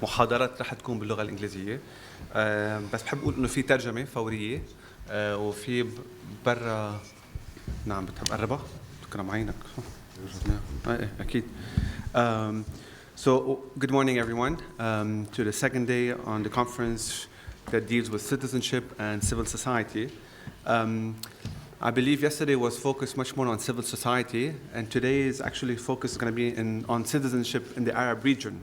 المحاضرات رح تكون باللغة الإنجليزية. بس بحب أقول إنه في ترجمة فورية وفي برا. نعم بتحب قربها؟ تكرم عينك. أكيد. So, good morning everyone to the second day on the conference that deals with citizenship and civil society. I believe yesterday was focused much more on civil society, and today is actually focused going to be on citizenship in the Arab region,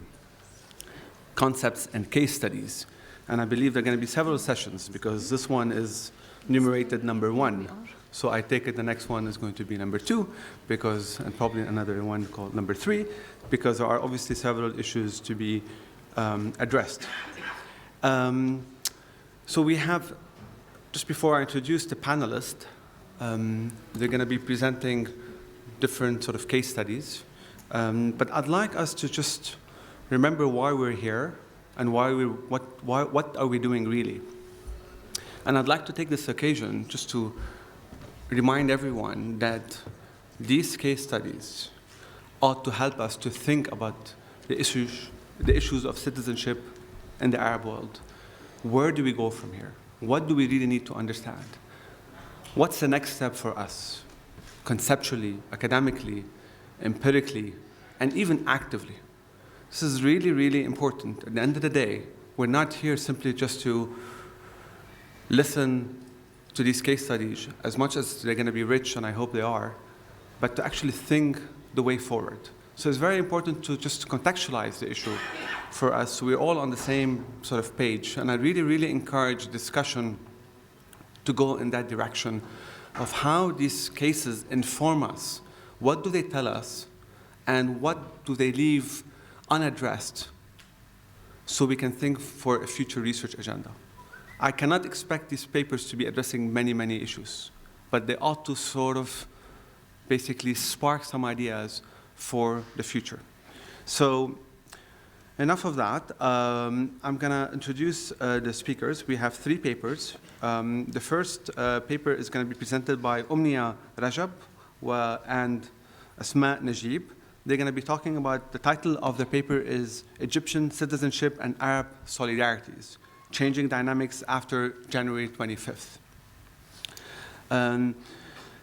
concepts and case studies. And I believe there are going to be several sessions because this one is numerated number 1. So I take it the next one is going to be number 2, because, and probably another one called number 3, because there are obviously several issues to be addressed. So we have, just before I introduce the panelists, they're going to be presenting different sort of case studies. But I'd like us to just remember why we're here and what are we doing really. And I'd like to take this occasion just to remind everyone that these case studies ought to help us to think about the issues of citizenship in the Arab world. Where do we go from here? What do we really need to understand? What's the next step for us, conceptually, academically, empirically, and even actively? This is really, really important. At the end of the day, we're not here simply just to listen to these case studies, as much as they're going to be rich, and I hope they are, but to actually think the way forward. So it's very important to just contextualize the issue for us, so we're all on the same sort of page. And I really, really encourage discussion to go in that direction of how these cases inform us. What do they tell us, and what do they leave unaddressed so we can think for a future research agenda? I cannot expect these papers to be addressing many, many issues, but they ought to sort of basically spark some ideas for the future. So enough of that. I'm going to introduce the speakers. We have 3 papers. The first paper is going to be presented by Omnia Rajab and Asma Najib. They're going to be talking about, the title of the paper is Egyptian Citizenship and Arab Solidarities, Changing Dynamics After January 25th.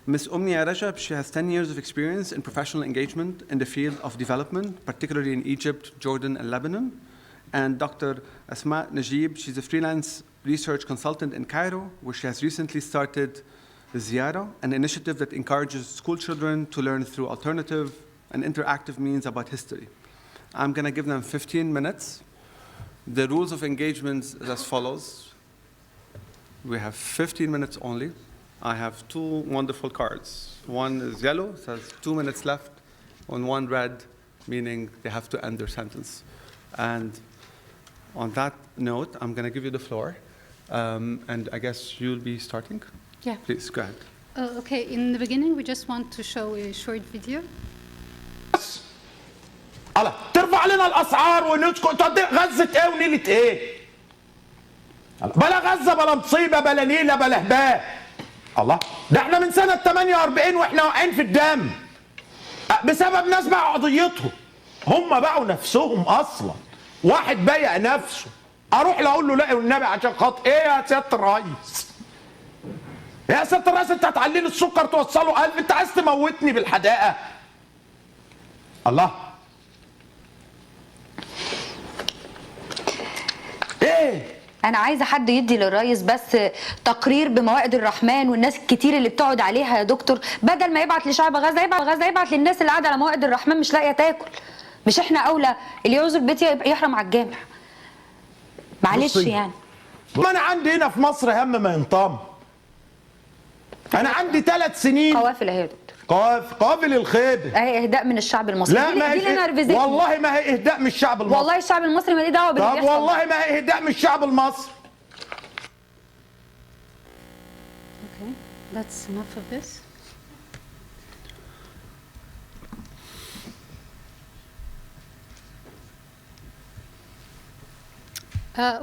Ms. Omnia Rajab, she has 10 years of experience in professional engagement in the field of development, particularly in Egypt, Jordan, and Lebanon. And Dr. Asma Najib, she's a freelance research consultant in Cairo, where she has recently started Ziyara, an initiative that encourages school children to learn through alternative and interactive means about history. I'm going to give them 15 minutes. The rules of engagement is as follows. We have 15 minutes only. I have 2 wonderful cards. One is yellow, says 2 minutes left, and one red, meaning they have to end their sentence. And on that note, I'm going to give you the floor. And I guess you'll be starting? Yeah. Please, go ahead. Okay, in the beginning, we just want to show a short video. الله ترفع لنا الاسعار ونسكت. غزه ايه ونيله ايه؟ بلا غزه بلا مصيبه بلا نيله بلا هباب. الله ده احنا من سنه 48 واحنا واقعين في الدم بسبب ناس باعوا قضيتهم. هم باعوا نفسهم اصلا. واحد بايع نفسه اروح له اقول له لا والنبي عشان خاطر ايه يا سياده الرئيس؟ يا سياده الرئيس انت هتعلي لي السكر توصله قلب، انت عايز تموتني بالحداقه؟ الله ايه؟ أنا عايزة حد يدي للرئيس بس تقرير بموائد الرحمن والناس الكتير اللي بتقعد عليها يا دكتور، بدل ما يبعت لشعب غزة يبعت للناس اللي قاعدة على موائد الرحمن مش لاقية تاكل. مش احنا أولى اللي يعوز البيت يحرم على الجامع. معلش يعني. ما أنا عندي هنا في مصر هم ما ينطم. أنا عندي 3 سنين. قوافل أهي يا دكتور. قوافل الخيبة. أهي إهداء من الشعب المصري. لا ما هي والله ما هي إهداء من الشعب المصري. والله الشعب المصري ما ليه دعوة باللي بيحصل. طب والله ما هي إهداء من الشعب المصري. Okay, that's enough of this.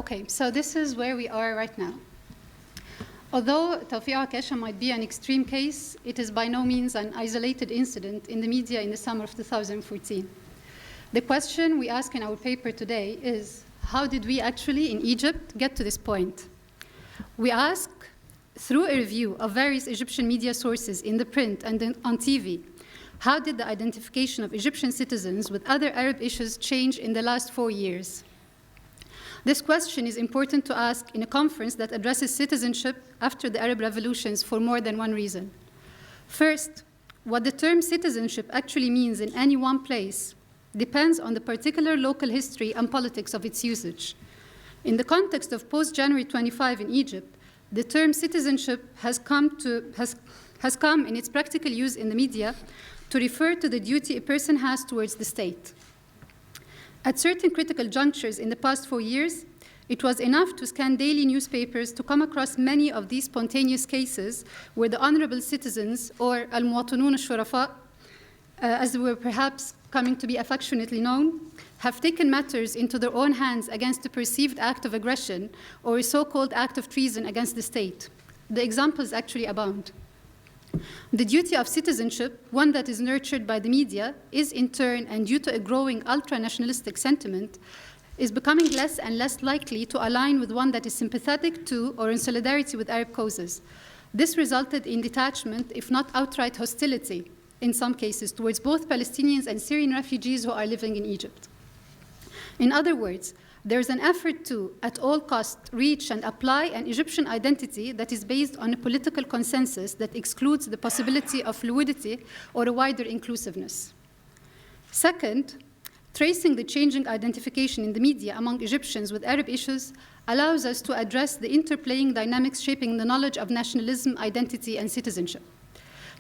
Okay, so this is where we are right now. Although Tawfiq Akasha might be an extreme case, it is by no means an isolated incident in the media in the summer of 2014. The question we ask in our paper today is, how did we actually in Egypt get to this point? We ask, through a review of various Egyptian media sources in the print and on TV, how did the identification of Egyptian citizens with other Arab issues change in the last 4 years? This question is important to ask in a conference that addresses citizenship after the Arab revolutions for more than one reason. First, what the term citizenship actually means in any one place depends on the particular local history and politics of its usage. In the context of post-January 25 in Egypt, the term citizenship has come in its practical use in the media to refer to the duty a person has towards the state. At certain critical junctures in the past 4 years, it was enough to scan daily newspapers to come across many of these spontaneous cases where the honorable citizens, or al-muwatinun al-shurafa, as they were perhaps coming to be affectionately known, have taken matters into their own hands against a perceived act of aggression or a so-called act of treason against the state. The examples actually abound. The duty of citizenship, one that is nurtured by the media, is in turn, and due to a growing ultra-nationalistic sentiment, is becoming less and less likely to align with one that is sympathetic to or in solidarity with Arab causes. This resulted in detachment, if not outright hostility, in some cases, towards both Palestinians and Syrian refugees who are living in Egypt. In other words, there's an effort to, at all costs, reach and apply an Egyptian identity that is based on a political consensus that excludes the possibility of fluidity or a wider inclusiveness. Second, tracing the changing identification in the media among Egyptians with Arab issues allows us to address the interplaying dynamics shaping the knowledge of nationalism, identity, and citizenship.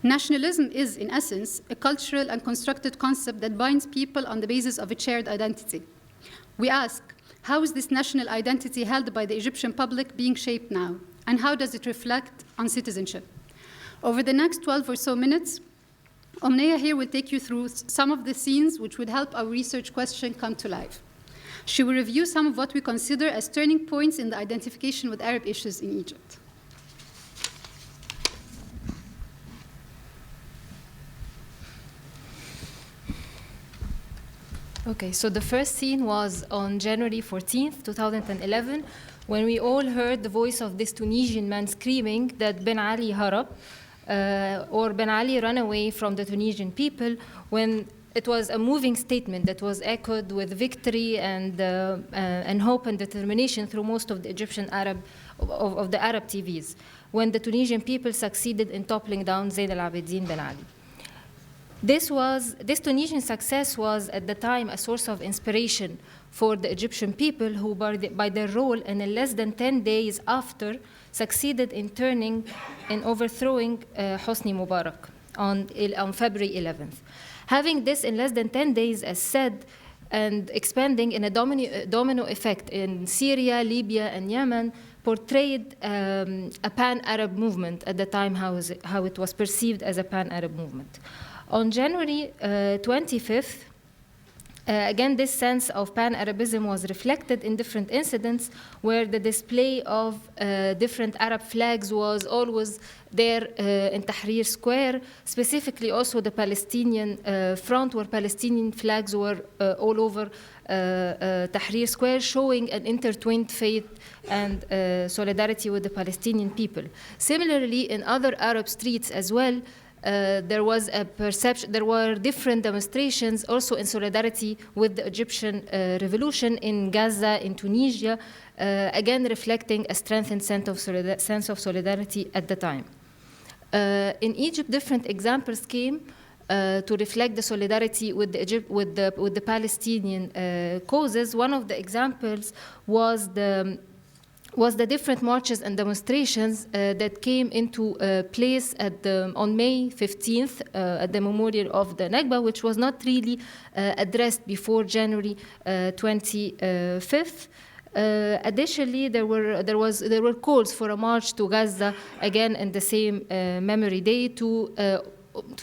Nationalism is, in essence, a cultural and constructed concept that binds people on the basis of a shared identity. We ask, how is this national identity held by the Egyptian public being shaped now? And how does it reflect on citizenship? Over the next 12 or so minutes, Omneya here will take you through some of the scenes which would help our research question come to life. She will review some of what we consider as turning points in the identification with Arab issues in Egypt. Okay, so the first scene was on January 14th, 2011, when we all heard the voice of this Tunisian man screaming that Ben Ali harab, or Ben Ali ran away from the Tunisian people, when it was a moving statement that was echoed with victory and hope and determination through most of the Egyptian of the Arab TVs, when the Tunisian people succeeded in toppling down Zayn al-Abidin Ben Ali. This Tunisian success was at the time a source of inspiration for the Egyptian people who, by their role in less than 10 days after, succeeded in overthrowing Hosni Mubarak on February 11th. Having this in less than 10 days, as said, and expanding in a domino effect in Syria, Libya, and Yemen, portrayed a pan-Arab movement at the time, how it was perceived as a pan-Arab movement. On January 25th, again, this sense of pan-Arabism was reflected in different incidents where the display of different Arab flags was always there in Tahrir Square, specifically also the Palestinian front, where Palestinian flags were all over Tahrir Square, showing an intertwined faith and solidarity with the Palestinian people. Similarly, in other Arab streets as well, there was a perception, there were different demonstrations also in solidarity with the Egyptian revolution in Gaza, in Tunisia, again reflecting a strengthened sense of solidarity at the time. In Egypt, different examples came to reflect the solidarity with the Palestinian causes. One of the examples was the different marches and demonstrations that came into place on May 15th at the memorial of the Nakba, which was not really addressed before January 25th. Additionally, there were calls for a march to Gaza again in the same memory day to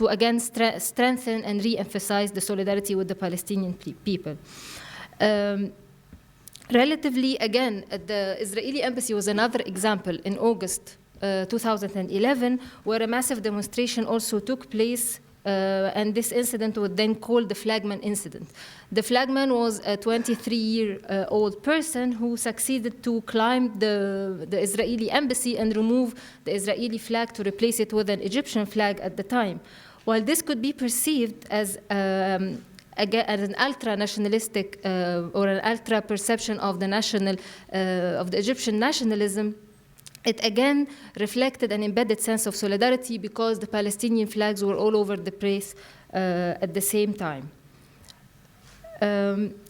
again strengthen and re-emphasize the solidarity with the Palestinian people. Relatively, again, the Israeli embassy was another example in August 2011, where a massive demonstration also took place and this incident was then called the flagman incident. The flagman was a 23-year-old person who succeeded to climb the Israeli embassy and remove the Israeli flag to replace it with an Egyptian flag at the time. While this could be perceived as an ultra-nationalistic or an ultra-perception of the Egyptian nationalism, it again reflected an embedded sense of solidarity because the Palestinian flags were all over the place at the same time.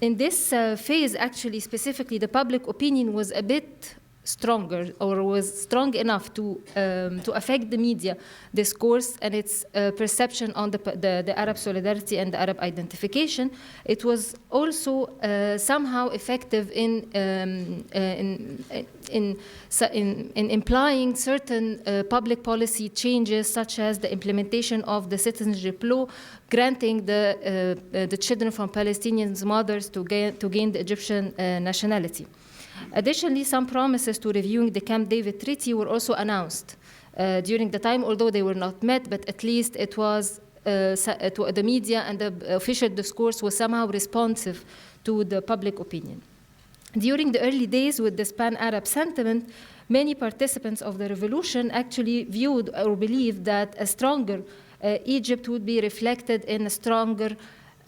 In this phase, actually, specifically, the public opinion was a bit stronger, or was strong enough to affect the media discourse and its perception on the Arab solidarity and the Arab identification. It was also somehow effective in implying certain public policy changes, such as the implementation of the citizenship law, granting the children from Palestinian mothers to gain the Egyptian nationality. Additionally, some promises to reviewing the Camp David Treaty were also announced during the time, although they were not met, but at least it was the media and the official discourse was somehow responsive to the public opinion. During the early days with this pan-Arab sentiment, many participants of the revolution actually viewed or believed that a stronger Egypt would be reflected in a stronger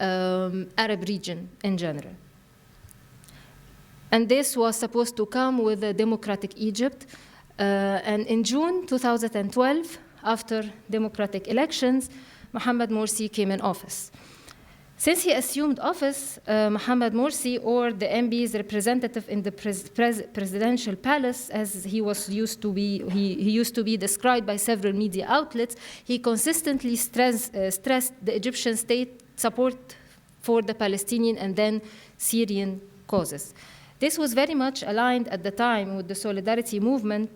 Arab region in general. And this was supposed to come with a democratic Egypt. And in June 2012, after democratic elections, Mohamed Morsi came in office. Since he assumed office, Mohamed Morsi, or the MB's representative in the presidential palace, as he used to be described by several media outlets, he consistently stressed the Egyptian state support for the Palestinian and then Syrian causes. This was very much aligned at the time with the solidarity movement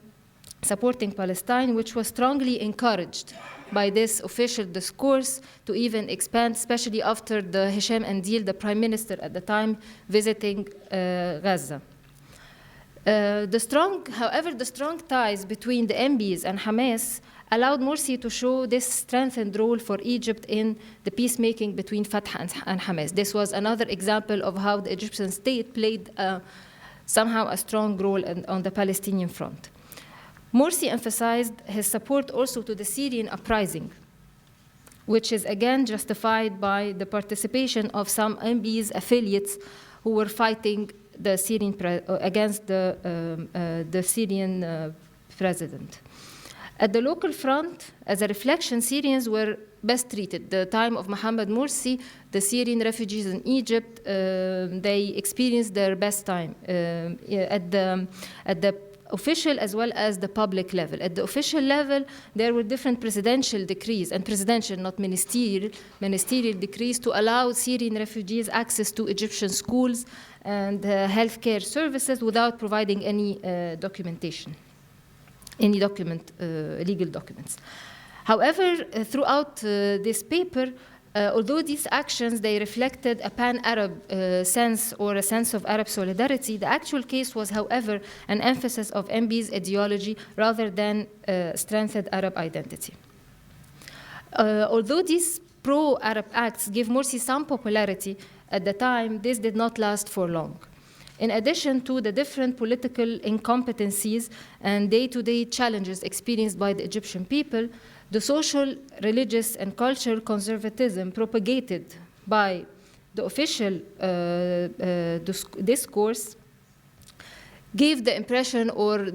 supporting Palestine, which was strongly encouraged by this official discourse to even expand, especially after the Hisham Andil, the prime minister at the time, visiting Gaza. However, the strong ties between the MBs and Hamas allowed Morsi to show this strengthened role for Egypt in the peacemaking between Fatah and Hamas. This was another example of how the Egyptian state played somehow a strong role on the Palestinian front. Morsi emphasized his support also to the Syrian uprising, which is again justified by the participation of some MBs affiliates who were fighting the Syrian against the Syrian president. At the local front, as a reflection, Syrians were best treated. The time of Mohamed Morsi, the Syrian refugees in Egypt, they experienced their best time at the official as well as the public level. At the official level, there were different presidential decrees, and presidential, not ministerial decrees to allow Syrian refugees access to Egyptian schools and healthcare services without providing any documentation. Legal documents. However, throughout this paper, although these actions, they reflected a pan-Arab sense or a sense of Arab solidarity, the actual case was, however, an emphasis of MB's ideology rather than strengthened Arab identity. Although these pro-Arab acts gave Morsi some popularity at the time, this did not last for long. In addition to the different political incompetencies and day-to-day challenges experienced by the Egyptian people, the social, religious, and cultural conservatism propagated by the official discourse gave the impression or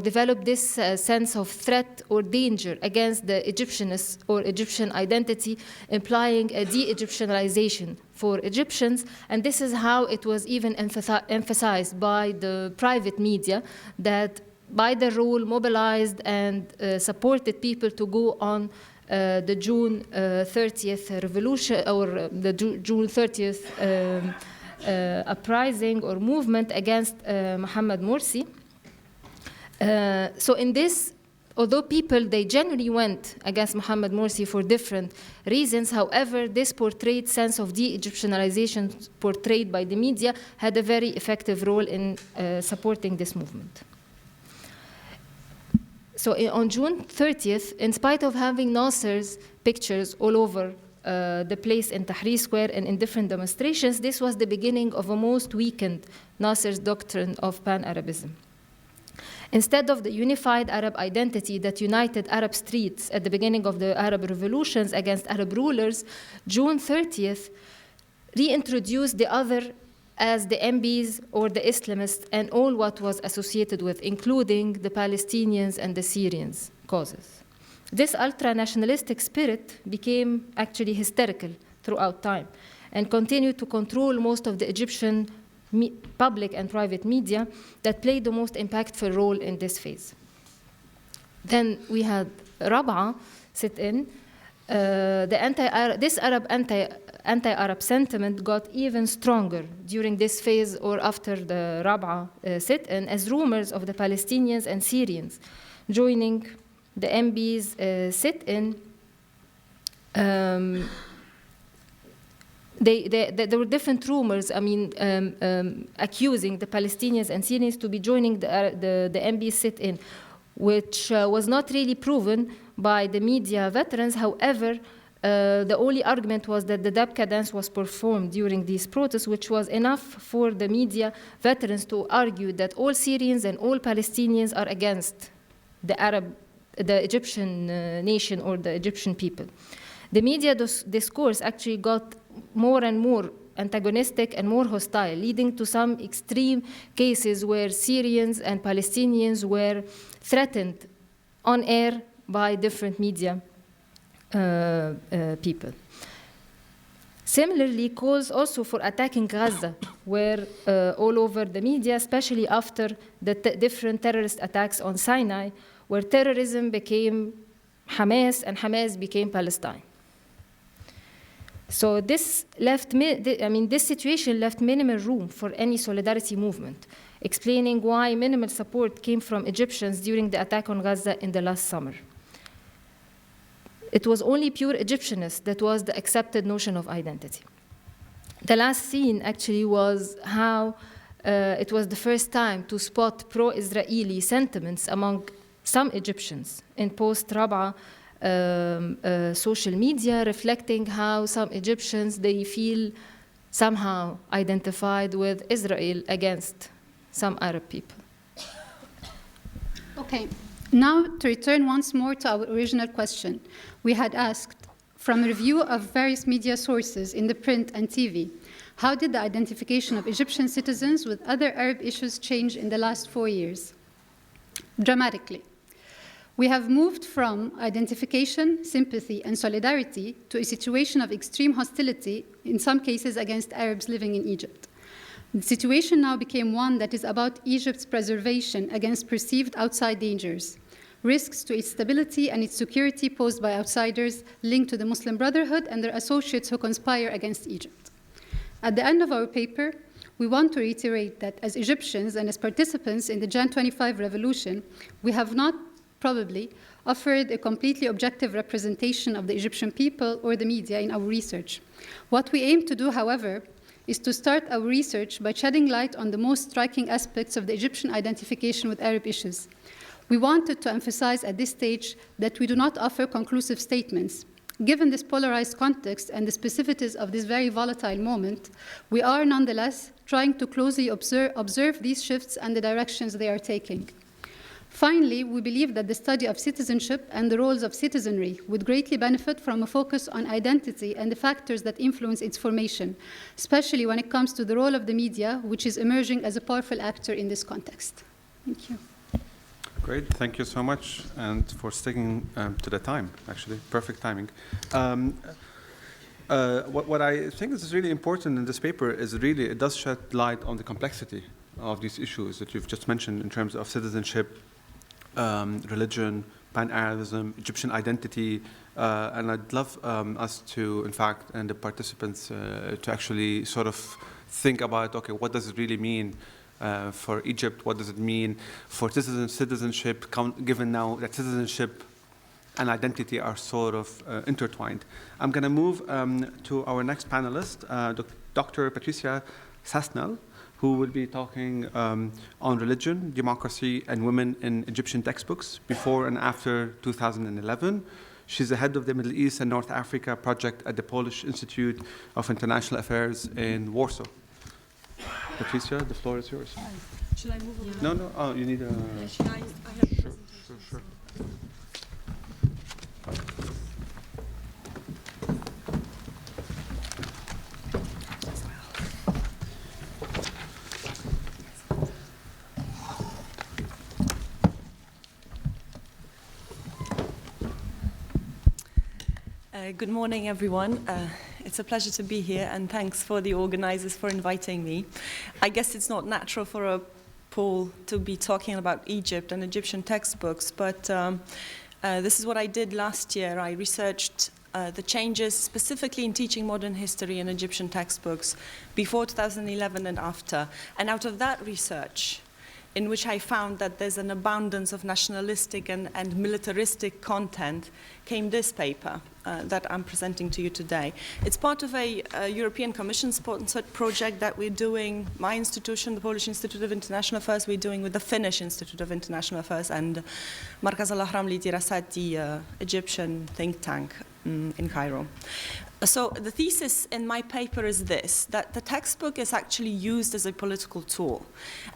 developed this sense of threat or danger against the Egyptianness or Egyptian identity, implying a de-Egyptianization for Egyptians. And this is how it was even emphasized by the private media, that by the rule mobilized and supported people to go on the June 30th revolution, or the June 30th uprising or movement against Mohamed Morsi. So in this, although people, they generally went against Mohamed Morsi for different reasons, however, this portrayed sense of de-Egyptianization portrayed by the media had a very effective role in supporting this movement. So on June 30th, in spite of having Nasser's pictures all over the place in Tahrir Square and in different demonstrations, this was the beginning of a most weakened Nasser's doctrine of Pan-Arabism. Instead of the unified Arab identity that united Arab streets at the beginning of the Arab revolutions against Arab rulers, June 30th reintroduced the other as the MBs or the Islamists and all what was associated with, including the Palestinians and the Syrians causes. This ultra-nationalistic spirit became actually hysterical throughout time and continued to control most of the Egyptian public and private media that played the most impactful role in this phase. Then we had Rab'a sit-in. This anti-Arab sentiment got even stronger during this phase or after the Rab'a sit-in as rumors of the Palestinians and Syrians joining the MB's sit-in. There were different rumors, accusing the Palestinians and Syrians to be joining the MB sit-in, which was not really proven by the media veterans. However, the only argument was that the Dabka dance was performed during these protests, which was enough for the media veterans to argue that all Syrians and all Palestinians are against the Egyptian nation or the Egyptian people. The media discourse actually got more and more antagonistic and more hostile, leading to some extreme cases where Syrians and Palestinians were threatened on air by different media people. Similarly, calls also for attacking Gaza were all over the media, especially after the different terrorist attacks on Sinai, where terrorism became Hamas and Hamas became Palestine. So this situation left minimal room for any solidarity movement, explaining why minimal support came from Egyptians during the attack on Gaza in the last summer. It was only pure Egyptianness that was the accepted notion of identity. The last scene actually was how it was the first time to spot pro-Israeli sentiments among some Egyptians in post-Rab'a social media, reflecting how some Egyptians, they feel somehow identified with Israel against some Arab people. Okay, now to return once more to our original question. We had asked, from a review of various media sources in the print and TV, how did the identification of Egyptian citizens with other Arab issues change in the last 4 years? Dramatically. We have moved from identification, sympathy, and solidarity to a situation of extreme hostility, in some cases against Arabs living in Egypt. The situation now became one that is about Egypt's preservation against perceived outside dangers, risks to its stability and its security posed by outsiders linked to the Muslim Brotherhood and their associates who conspire against Egypt. At the end of our paper, we want to reiterate that as Egyptians and as participants in the Jan 25 revolution, we have not probably offered a completely objective representation of the Egyptian people or the media in our research. What we aim to do, however, is to start our research by shedding light on the most striking aspects of the Egyptian identification with Arab issues. We wanted to emphasize at this stage that we do not offer conclusive statements. Given this polarized context and the specificities of this very volatile moment, we are nonetheless trying to closely observe these shifts and the directions they are taking. Finally, we believe that the study of citizenship and the roles of citizenry would greatly benefit from a focus on identity and the factors that influence its formation, especially when it comes to the role of the media, which is emerging as a powerful actor in this context. Thank you. Great, thank you so much, and for sticking to the time, actually, perfect timing. What I think is really important in this paper is really, it does shed light on the complexity of these issues that you've just mentioned in terms of citizenship, religion, Pan-Arabism, Egyptian identity, and I'd love us to, in fact, and the participants to actually sort of think about, okay, what does it really mean for Egypt? What does it mean for citizenship, given now that citizenship and identity are sort of intertwined? I'm going to move to our next panelist, Dr. Patricia Sasnal, who will be talking on religion, democracy, and women in Egyptian textbooks before and after 2011. She's the head of the Middle East and North Africa project at the Polish Institute of International Affairs in Warsaw. Patricia, the floor is yours. Should I move over? No. Oh, you need a... Should I have a presentation? Sure. Good morning, everyone. It's a pleasure to be here, and thanks for the organizers for inviting me. I guess it's not natural for a Paul to be talking about Egypt and Egyptian textbooks, but this is what I did last year. I researched the changes specifically in teaching modern history in Egyptian textbooks before 2011 and after. And out of that research, in which I found that there's an abundance of nationalistic and militaristic content, came this paper that I'm presenting to you today. It's part of a European Commission-sponsored project that we're doing, my institution, the Polish Institute of International Affairs, we're doing with the Finnish Institute of International Affairs and Markaz al-Ahram li Dirasat, the Egyptian think tank in Cairo. So the thesis in my paper is this, that the textbook is actually used as a political tool.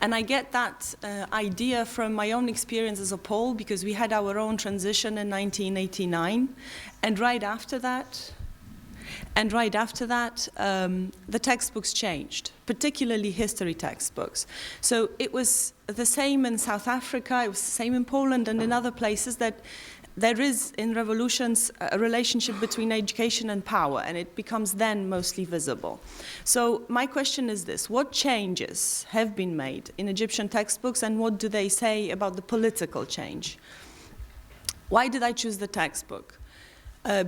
And I get that idea from my own experience as a Pole, because we had our own transition in 1989. And right after that, the textbooks changed, particularly history textbooks. So it was the same in South Africa, it was the same in Poland and in other places, that there is, in revolutions, a relationship between education and power, and it becomes then mostly visible. So my question is this: what changes have been made in Egyptian textbooks, and what do they say about the political change? Why did I choose the textbook?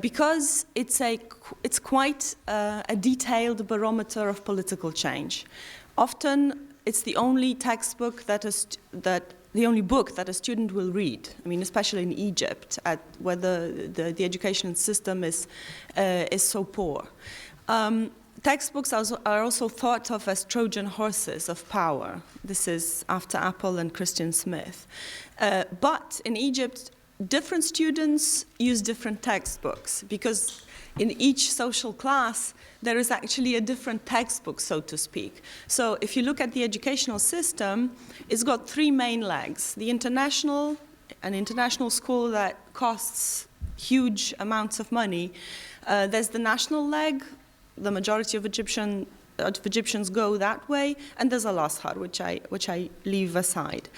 Because it's quite a detailed barometer of political change. Often, it's the only textbook the only book that a student will read. I mean, especially in Egypt, where the education system is so poor. Textbooks are also thought of as Trojan horses of power. This is after Apple and Christian Smith. But in Egypt, different students use different textbooks, because in each social class, there is actually a different textbook, so to speak. So if you look at the educational system, it's got three main legs. The an international school that costs huge amounts of money. There's the national leg. The majority of Egyptians go that way, and there's Al-Azhar, which I leave aside.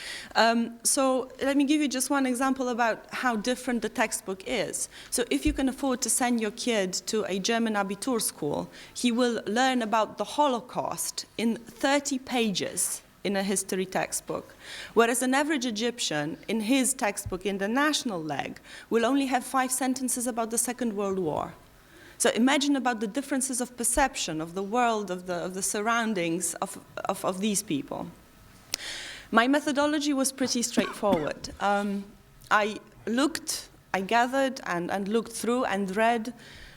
So let me give you just one example about how different the textbook is. So if you can afford to send your kid to a German Abitur school, he will learn about the Holocaust in 30 pages in a history textbook, whereas an average Egyptian in his textbook in the national leg will only have 5 sentences about the Second World War. So imagine about the differences of perception of the world, of the surroundings of these people. My methodology was pretty straightforward. I gathered and looked through and read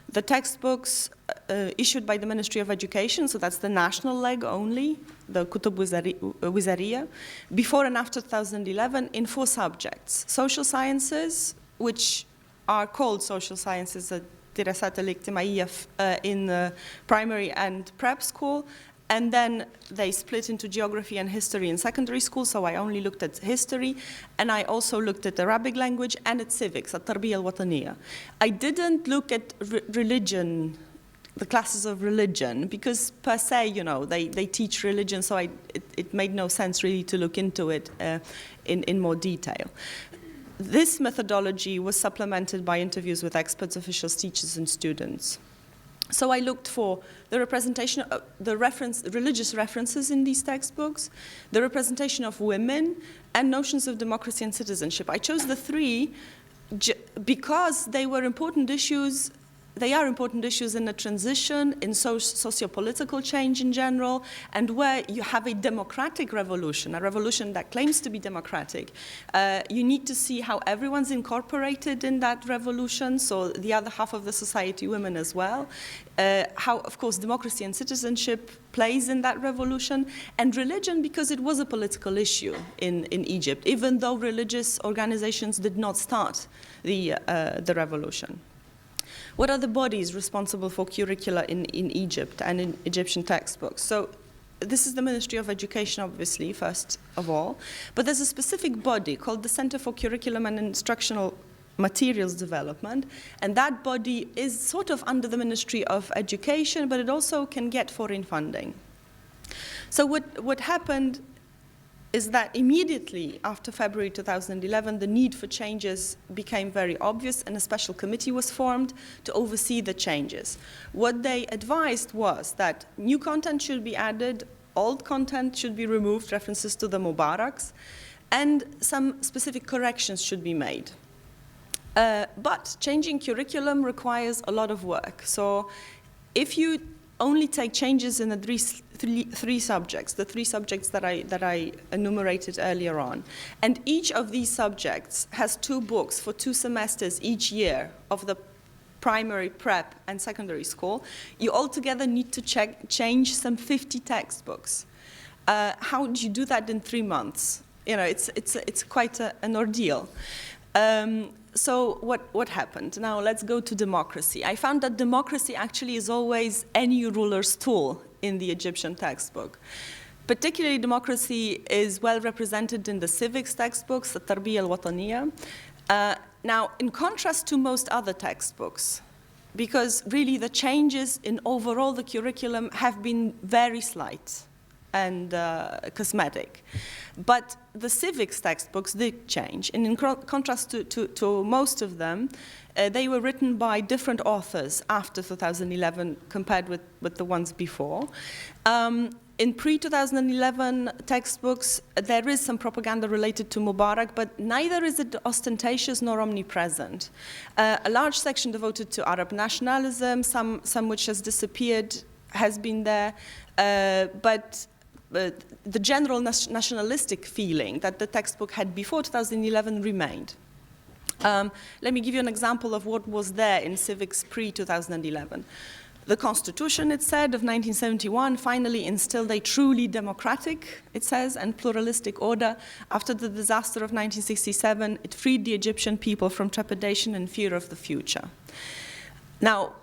the textbooks issued by the Ministry of Education, so that's the national leg only, the Kutub Wizariya, before and after 2011 in 4 subjects. Social sciences, which are called social sciences at Dirasat al-Ijtimaiya in primary and prep school, and then they split into geography and history in secondary school, so I only looked at history, and I also looked at Arabic language and at civics, at Tarbiya al-Wataniya. I didn't look at religion, the classes of religion, because per se, you know, they teach religion, so it made no sense really to look into it in more detail. This methodology was supplemented by interviews with experts, officials, teachers, and students. So I looked for the representation of the religious references in these textbooks, the representation of women, and notions of democracy and citizenship. I chose the 3 because they were important issues they are important issues in a transition, in socio-political change in general, and where you have a democratic revolution, a revolution that claims to be democratic. You need to see how everyone's incorporated in that revolution, so the other half of the society, women as well. How, of course, democracy and citizenship plays in that revolution, and religion, because it was a political issue in Egypt, even though religious organizations did not start the revolution. What are the bodies responsible for curricula in Egypt and in Egyptian textbooks? So this is the Ministry of Education, obviously, first of all, but there's a specific body called the Center for Curriculum and Instructional Materials Development, and that body is sort of under the Ministry of Education, but it also can get foreign funding. So what happened is that immediately after February 2011, the need for changes became very obvious, and a special committee was formed to oversee the changes. What they advised was that new content should be added, old content should be removed, references to the Mubaraks, and some specific corrections should be made. But changing curriculum requires a lot of work. So if you only take changes in the three subjects, the three subjects that I enumerated earlier on, and each of these subjects has 2 books for 2 semesters each year of the primary, prep, and secondary school, you altogether need to change some 50 textbooks. How do you do that in 3 months? You know, it's quite an ordeal. So what happened? Now let's go to democracy. I found that democracy actually is always any ruler's tool in the Egyptian textbook. Particularly democracy is well represented in the civics textbooks, the Tarbiyya al-Wataniya. Now, in contrast to most other textbooks, because really the changes in overall the curriculum have been very slight and cosmetic. But the civics textbooks did change, and in contrast to most of them, they were written by different authors after 2011 compared with the ones before. In pre-2011 textbooks, there is some propaganda related to Mubarak, but neither is it ostentatious nor omnipresent. A large section devoted to Arab nationalism, some which has disappeared, has been there, but the general nationalistic feeling that the textbook had before 2011 remained. Let me give you an example of what was there in civics pre-2011. The Constitution, it said, of 1971 finally instilled a truly democratic, it says, and pluralistic order. After the disaster of 1967, it freed the Egyptian people from trepidation and fear of the future. Now,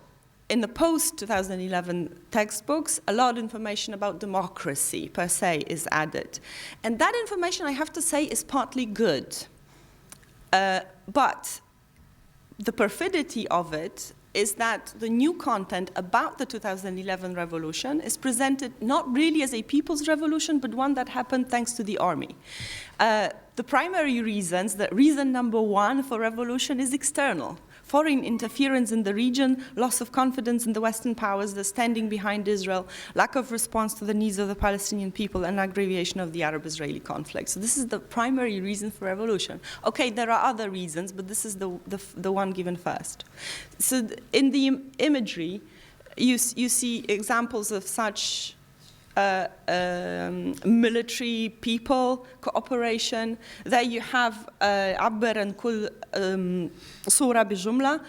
in the post-2011 textbooks, a lot of information about democracy per se is added. And that information, I have to say, is partly good. But the perfidity of it is that the new content about the 2011 revolution is presented not really as a people's revolution, but one that happened thanks to the army. The primary reasons, the reason number 1 for revolution is external. Foreign interference in the region, loss of confidence in the Western powers, the standing behind Israel, lack of response to the needs of the Palestinian people, and aggravation of the Arab-Israeli conflict. So this is the primary reason for revolution. Okay, there are other reasons, but this is the one given first. So in the imagery, you see examples of such military people cooperation. There you have عبر and كل صورة بجملة,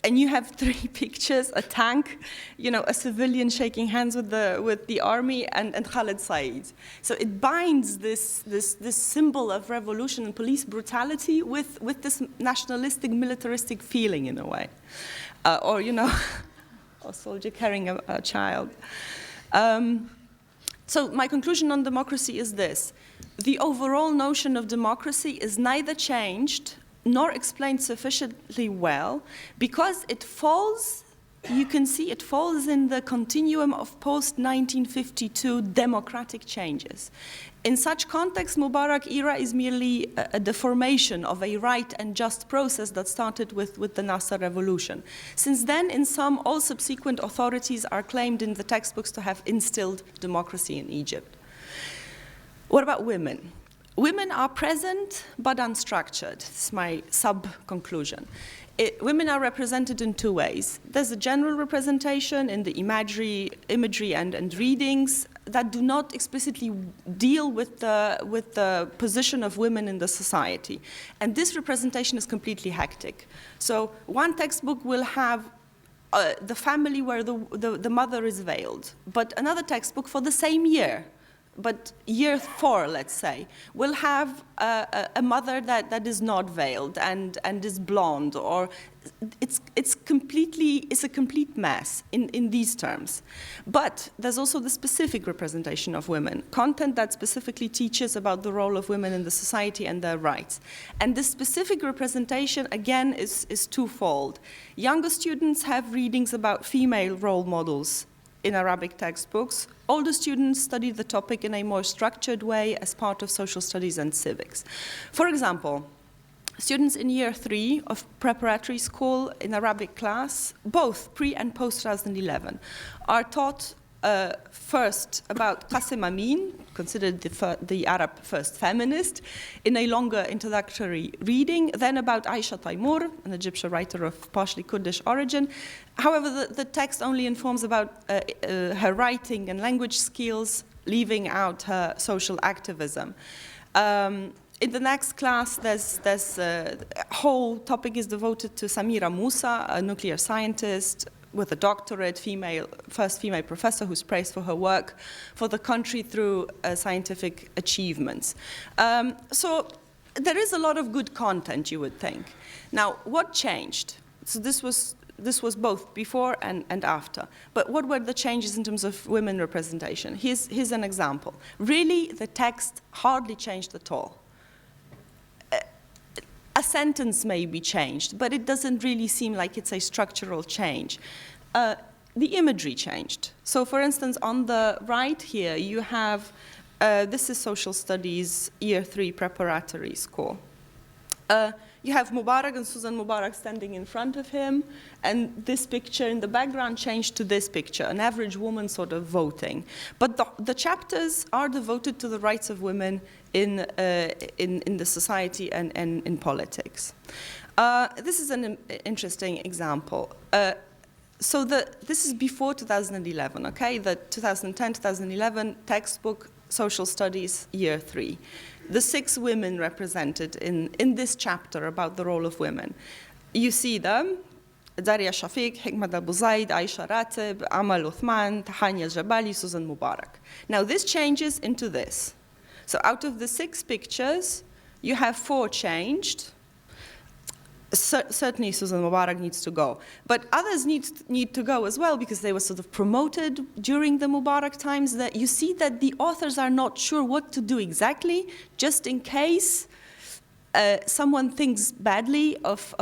and you have 3 pictures: a tank, you know, a civilian shaking hands with the army, and Khalid Said. So it binds this symbol of revolution and police brutality with this nationalistic, militaristic feeling in a way, or you know, a soldier carrying a child. So my conclusion on democracy is this. The overall notion of democracy is neither changed nor explained sufficiently well because it falls, you can see it falls in the continuum of post-1952 democratic changes. In such context, Mubarak era is merely a deformation of a right and just process that started with the Nasser revolution. Since then, in some, all subsequent authorities are claimed in the textbooks to have instilled democracy in Egypt. What about women? women are present but unstructured. This is my sub-conclusion. Women are represented in two ways. There's a general representation in the imagery and readings that do not explicitly deal with the position of women in the society. And this representation is completely hectic. So one textbook will have the family where the mother is veiled, but another textbook for the same year, but year 4, let's say, will have a mother that is not veiled and is blonde, or it's a complete mess in these terms. But there's also the specific representation of women, content that specifically teaches about the role of women in the society and their rights. And this specific representation, again, is twofold. Younger students have readings about female role models in Arabic textbooks. Older students study the topic in a more structured way as part of social studies and civics. For example, students in year 3 of preparatory school in Arabic class, both pre and post 2011, are taught first about Qasim Amin, considered the Arab first feminist, in a longer introductory reading, then about Aisha Taimur, an Egyptian writer of partially Kurdish origin. However, the text only informs about her writing and language skills, leaving out her social activism. In the next class, there's a whole topic is devoted to Samira Musa, a nuclear scientist with a doctorate, first female professor who's praised for her work for the country through scientific achievements. So there is a lot of good content, you would think. Now, what changed? So this was both before and after. But what were the changes in terms of women representation? Here's an example. Really, the text hardly changed at all. A sentence may be changed, but it doesn't really seem like it's a structural change. The imagery changed. So for instance, on the right here, you have, this is social studies, year 3 preparatory school. You have Mubarak and Susan Mubarak standing in front of him, and this picture in the background changed to this picture, an average woman sort of voting. But the chapters are devoted to the rights of women in the society and in politics. This is an interesting example. So this is before 2011, okay? The 2010-2011 textbook, Social Studies, Year 3. The 6 women represented in this chapter about the role of women. You see them, Daria Shafiq, Hikmat Abu Zaid, Aisha Ratib, Amal Uthman, Tahani Al-Jabali, Susan Mubarak. Now this changes into this. So out of the 6 pictures, you have 4 changed. Certainly Susan Mubarak needs to go. But others need to go as well because they were sort of promoted during the Mubarak times. That you see that the authors are not sure what to do exactly, just in case someone thinks badly of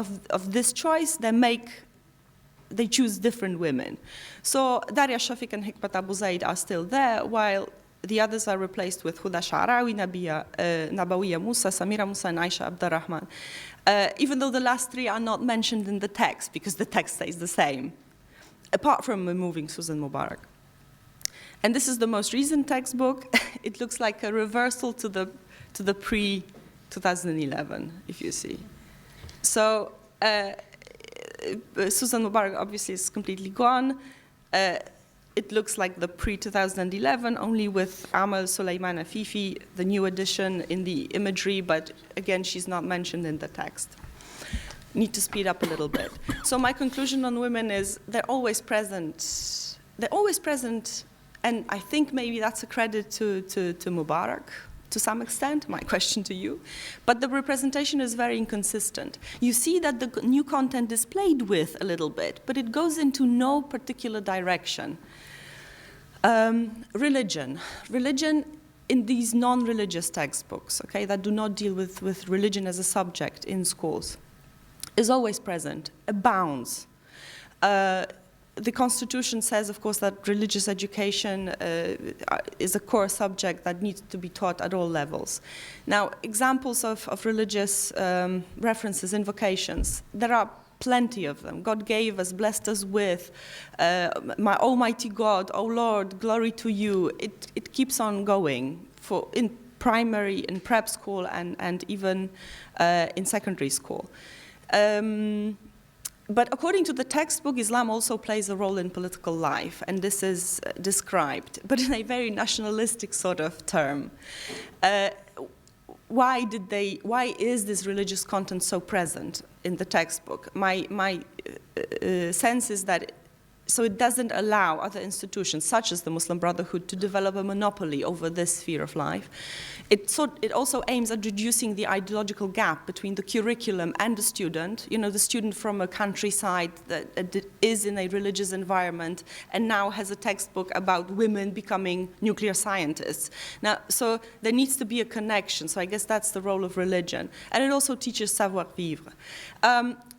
this choice, they choose different women. So Daria Shafiq and Hikmat Abu Zaid are still there, while the others are replaced with Huda Sha'rawi, Nabawiya Musa, Samira Musa, and Aisha Abdurrahman. Even though the last 3 are not mentioned in the text, because the text stays the same, apart from removing Susan Mubarak. And this is the most recent textbook. It looks like a reversal to the pre-2011, if you see. So Susan Mubarak obviously is completely gone. It looks like the pre-2011, only with Amal Suleiman Afifi, the new edition in the imagery, but again, she's not mentioned in the text. Need to speed up a little bit. So my conclusion on women is they're always present. They're always present, and I think maybe that's a credit to Mubarak, to some extent, my question to you. But the representation is very inconsistent. You see that the new content is played with a little bit, but it goes into no particular direction. Religion in these non-religious textbooks, okay, that do not deal with religion as a subject in schools, is always present, abounds. The Constitution says, of course, that religious education is a core subject that needs to be taught at all levels. Now, examples of religious references, invocations, there are plenty of them. God gave us, blessed us with, my almighty God, O Lord, glory to you. It keeps on going in primary, in prep school, and even in secondary school. But according to the textbook, Islam also plays a role in political life, and this is described, but in a very nationalistic sort of term. Why is this religious content so present in the textbook? My sense is that so it doesn't allow other institutions, such as the Muslim Brotherhood, to develop a monopoly over this sphere of life. It also aims at reducing the ideological gap between the curriculum and the student. You know, the student from a countryside that is in a religious environment and now has a textbook about women becoming nuclear scientists. Now, so there needs to be a connection. So I guess that's the role of religion. And it also teaches savoir-vivre.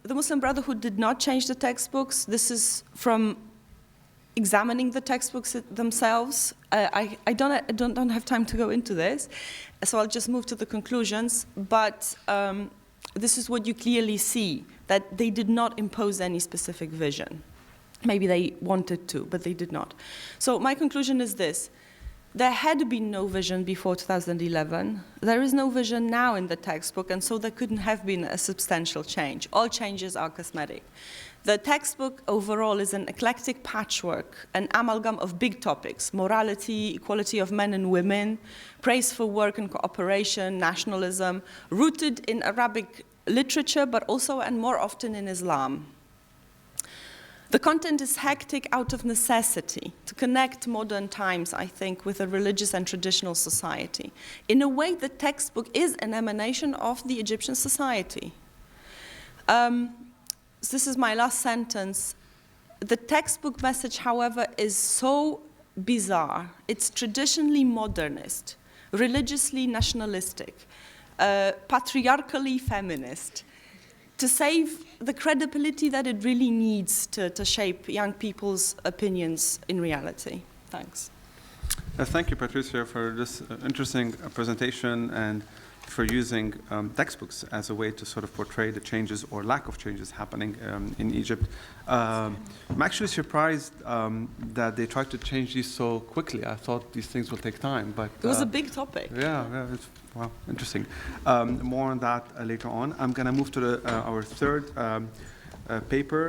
The Muslim Brotherhood did not change the textbooks. This is from examining the textbooks themselves. I don't have time to go into this, so I'll just move to the conclusions. But this is what you clearly see, that they did not impose any specific vision. Maybe they wanted to, but they did not. So my conclusion is this. There had been no vision before 2011. There is no vision now in the textbook, and so there couldn't have been a substantial change. All changes are cosmetic. The textbook overall is an eclectic patchwork, an amalgam of big topics: morality, equality of men and women, praise for work and cooperation, nationalism, rooted in Arabic literature, but also and more often in Islam. The content is hectic out of necessity to connect modern times, I think, with a religious and traditional society. In a way, the textbook is an emanation of the Egyptian society. This is my last sentence. The textbook message, however, is so bizarre. It's traditionally modernist, religiously nationalistic, patriarchally feminist, to save the credibility that it really needs to shape young people's opinions in reality. Thanks. Thank you, Patricia, for this interesting presentation and for using textbooks as a way to sort of portray the changes or lack of changes happening in Egypt. I'm actually surprised that they tried to change these so quickly. I thought these things will take time, but it was a big topic. Yeah, it's wow, interesting. More on that later on. I'm going to move to our third paper.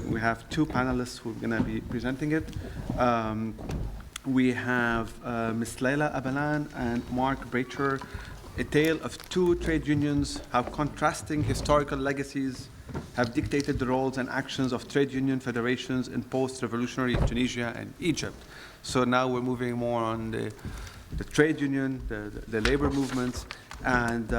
We have two panelists who are going to be presenting it. We have Ms. Leila Abalan and Mark Bracher. A tale of two trade unions, how contrasting historical legacies have dictated the roles and actions of trade union federations in post-revolutionary Tunisia and Egypt. So now we're moving more on the trade union, the labor movements, and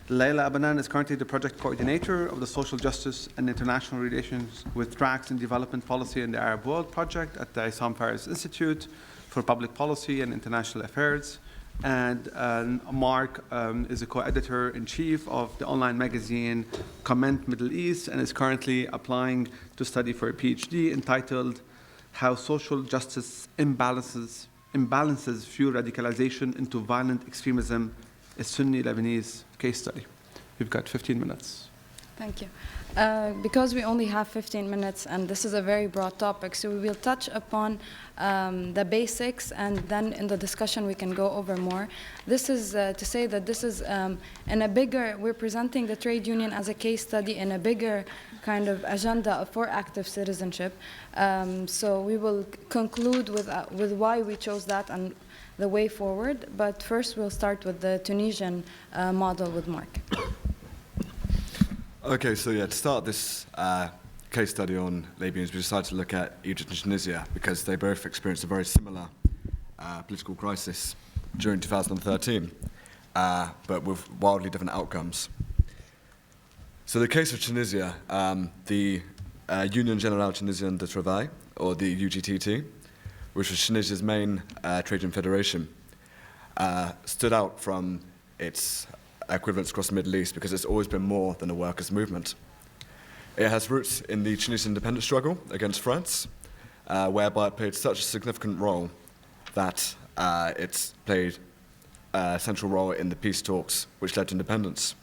Leila Abanan is currently the project coordinator of the Social Justice and International Relations with Tracks in Development Policy in the Arab World project at the Issam Fares Institute for Public Policy and International Affairs. And Mark is a co-editor-in-chief of the online magazine Comment Middle East and is currently applying to study for a PhD entitled How Social Justice Imbalances Fuel Radicalization into Violent Extremism, a Sunni Lebanese Case Study. We've got 15 minutes. Thank you. Because we only have 15 minutes and this is a very broad topic, so we will touch upon the basics and then in the discussion we can go over more. This is to say that this is in a bigger, we're presenting the trade union as a case study in a bigger kind of agenda for active citizenship. So we will conclude with why we chose that and the way forward, but first we'll start with the Tunisian model with Mark. Okay, so yeah, to start this case study on labor unions, we decided to look at Egypt and Tunisia because they both experienced a very similar political crisis during 2013, but with wildly different outcomes. So the case of Tunisia, the Union Générale Tunisienne de Travail, or the UGTT, which was Tunisia's main trade union federation, stood out from its equivalents across the Middle East because it's always been more than a workers' movement. It has roots in the Tunisian independence struggle against France, whereby it played such a significant role that it's played a central role in the peace talks which led to independence.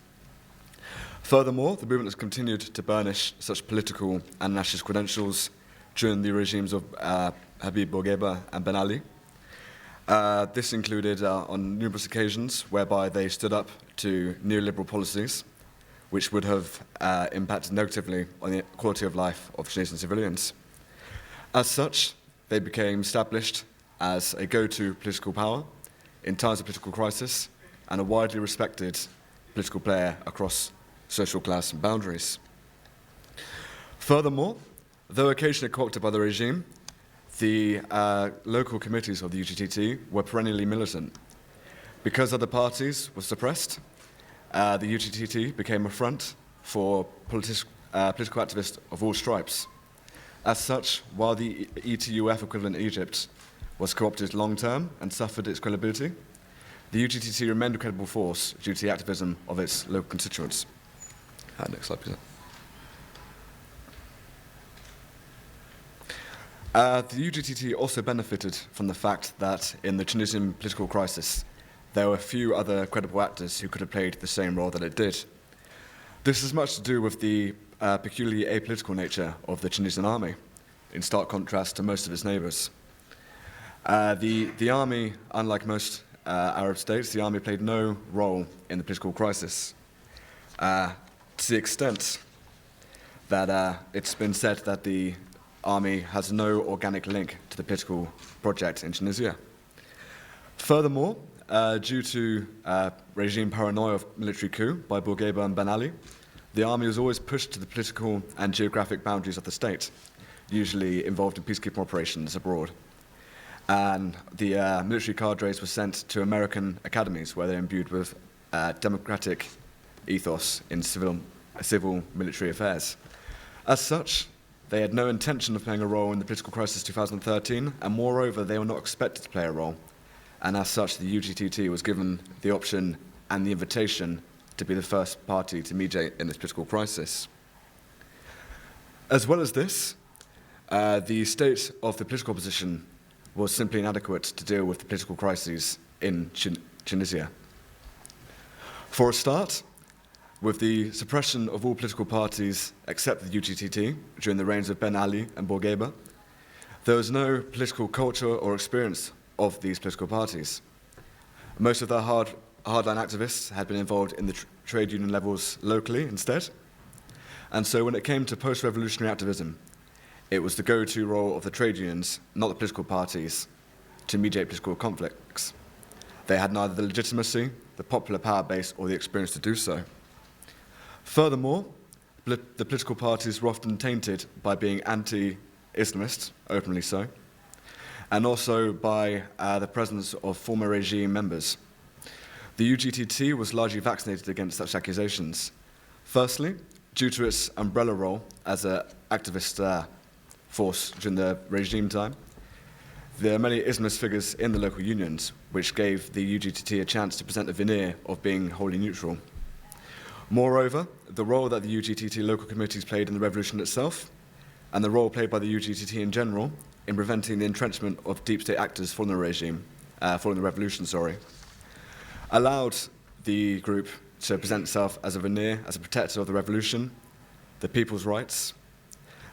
Furthermore, the movement has continued to burnish such political and nationalist credentials during the regimes of Habib Bourguiba and Ben Ali, This included on numerous occasions whereby they stood up to neoliberal policies which would have impacted negatively on the quality of life of Tunisian civilians. As such, they became established as a go-to political power in times of political crisis and a widely respected political player across social class and boundaries. Furthermore, though occasionally co-opted by the regime, the local committees of the UGTT were perennially militant. Because other parties were suppressed, the UGTT became a front for political activists of all stripes. As such, while the ETUF equivalent in Egypt was co-opted long-term and suffered its credibility, the UGTT remained a credible force due to the activism of its local constituents. Next slide, please. The UGTT also benefited from the fact that in the Tunisian political crisis, there were few other credible actors who could have played the same role that it did. This has much to do with the peculiarly apolitical nature of the Tunisian army, in stark contrast to most of its neighbours. The army, unlike most Arab states, the army played no role in the political crisis, to the extent that it's been said that the army has no organic link to the political project in Tunisia. Furthermore, due to regime paranoia of military coup by Bourguiba and Ben Ali, the army was always pushed to the political and geographic boundaries of the state, usually involved in peacekeeping operations abroad. And the military cadres were sent to American academies where they're imbued with democratic ethos in civil military affairs. As such, they had no intention of playing a role in the political crisis of 2013, and moreover, they were not expected to play a role. And as such, the UGTT was given the option and the invitation to be the first party to mediate in this political crisis. As well as this, the state of the political opposition was simply inadequate to deal with the political crises in Tunisia. For a start, with the suppression of all political parties except the UGTT during the reigns of Ben Ali and Bourguiba, there was no political culture or experience of these political parties. Most of their hardline activists had been involved in the trade union levels locally instead. And so when it came to post-revolutionary activism, it was the go-to role of the trade unions, not the political parties, to mediate political conflicts. They had neither the legitimacy, the popular power base, or the experience to do so. Furthermore, the political parties were often tainted by being anti-Islamist, openly so, and also by the presence of former regime members. The UGTT was largely vaccinated against such accusations. Firstly, due to its umbrella role as an activist force during the regime time, there are many Islamist figures in the local unions, which gave the UGTT a chance to present a veneer of being wholly neutral. Moreover, the role that the UGTT local committees played in the revolution itself, and the role played by the UGTT in general in preventing the entrenchment of deep state actors following the revolution, allowed the group to present itself as a veneer, as a protector of the revolution, the people's rights,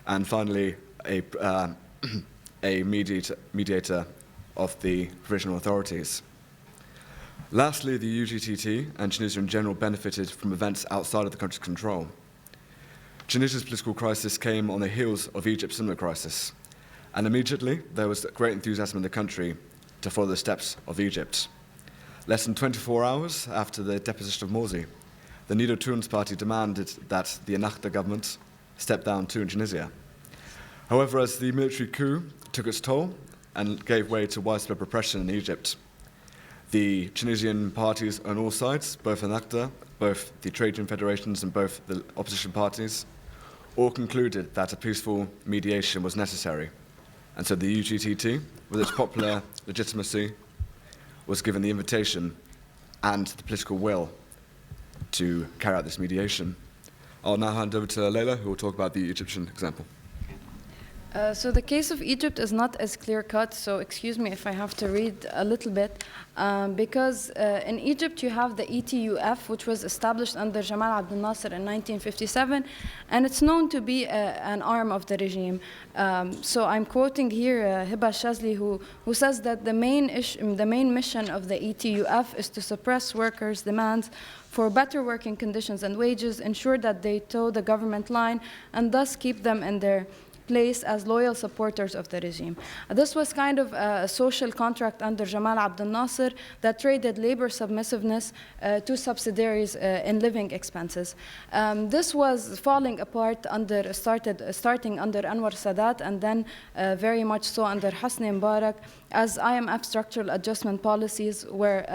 and finally a mediator of the provisional authorities. Lastly, the UGTT and Tunisia in general benefited from events outside of the country's control. Tunisia's political crisis came on the heels of Egypt's similar crisis, and immediately there was great enthusiasm in the country to follow the steps of Egypt. Less than 24 hours after the deposition of Morsi, the Nido Tounes party demanded that the Ennahda government step down too in Tunisia. However, as the military coup took its toll and gave way to widespread repression in Egypt, the Tunisian parties on all sides, both Ennahda, both the trade union federations and both the opposition parties, all concluded that a peaceful mediation was necessary. And so the UGTT, with its popular legitimacy, was given the invitation and the political will to carry out this mediation. I'll now hand over to Leila, who will talk about the Egyptian example. So the case of Egypt is not as clear-cut, so excuse me if I have to read a little bit, because in Egypt you have the ETUF, which was established under Jamal Abdel Nasser in 1957, and it's known to be an arm of the regime. So I'm quoting here Hiba Shazli, who says that the main mission of the ETUF is to suppress workers' demands for better working conditions and wages, ensure that they toe the government line, and thus keep them in their place as loyal supporters of the regime. This was kind of a social contract under Jamal Abdel Nasser that traded labor submissiveness to subsidiaries in living expenses. This was falling apart starting under Anwar Sadat and then very much so under Hosni Mubarak, as IMF structural adjustment policies were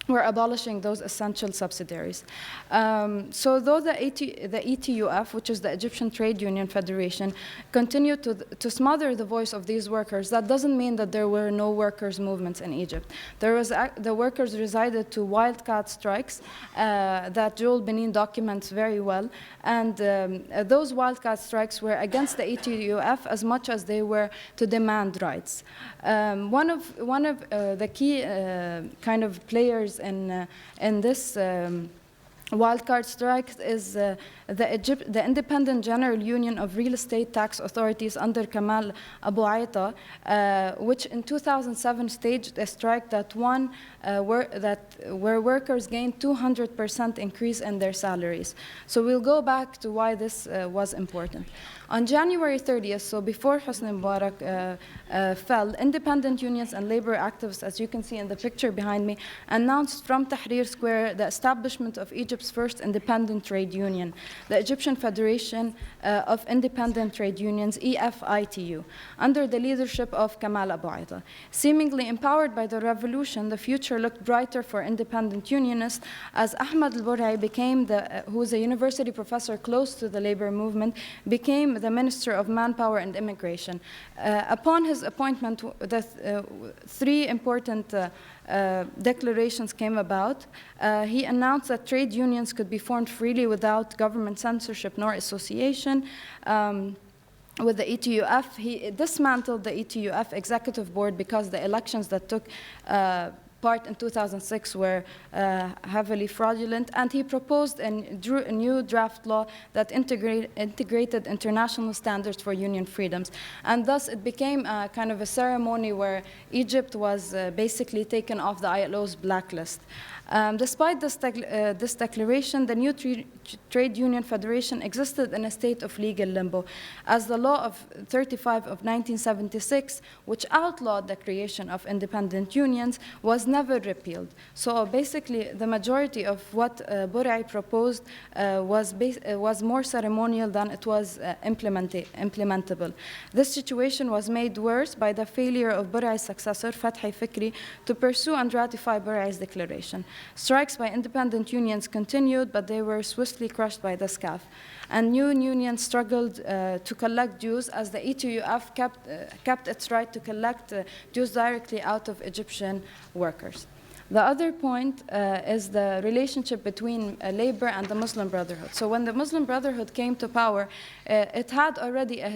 we're abolishing those essential subsidiaries. So though the ETUF, which is the Egyptian Trade Union Federation, continued to smother the voice of these workers, that doesn't mean that there were no workers' movements in Egypt. The workers resided to wildcat strikes that Joel Benin documents very well, and those wildcat strikes were against the ETUF as much as they were to demand rights. One of the key kind of players in this wildcard strike is the Independent General Union of Real Estate Tax Authorities under Kamal Abu Aita, which in 2007 staged a strike that where workers gained 200% increase in their salaries. So we'll go back to why this was important. On January 30th, so before Hosni Mubarak fell, independent unions and labor activists, as you can see in the picture behind me, announced from Tahrir Square the establishment of Egypt's first independent trade union, the Egyptian Federation of Independent Trade Unions, EFITU, under the leadership of Kamal Abu Aita. Seemingly empowered by the revolution, the future looked brighter for independent unionists as Ahmad al-Burhai became who is a university professor close to the labor movement, became the Minister of Manpower and Immigration. Upon his appointment, three important declarations came about. He announced that trade unions could be formed freely without government censorship nor association. With the ETUF, he dismantled the ETUF executive board because the elections that took part in 2006 were heavily fraudulent, and he proposed a new draft law that integrated international standards for union freedoms. And thus it became a kind of a ceremony where Egypt was basically taken off the ILO's blacklist. Despite this declaration, the new Trade Union Federation existed in a state of legal limbo, as the law of 35 of 1976, which outlawed the creation of independent unions, was never repealed. So basically, the majority of what Burhai proposed was more ceremonial than it was implementable. This situation was made worse by the failure of Burhai's successor, Fathi Fikri, to pursue and ratify Burhai's declaration. Strikes by independent unions continued, but they were swiftly crushed by the SCAF. And new unions struggled to collect dues, as the ETUF kept its right to collect dues directly out of Egyptian workers. The other point is the relationship between labor and the Muslim Brotherhood. So when the Muslim Brotherhood came to power, it had already a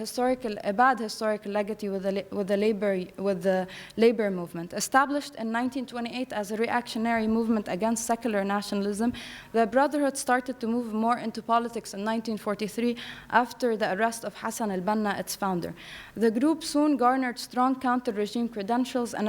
bad historical legacy with the labor movement. Established in 1928 as a reactionary movement against secular nationalism, the Brotherhood started to move more into politics in 1943 after the arrest of Hassan al-Banna, its founder. The group soon garnered strong counter-regime credentials and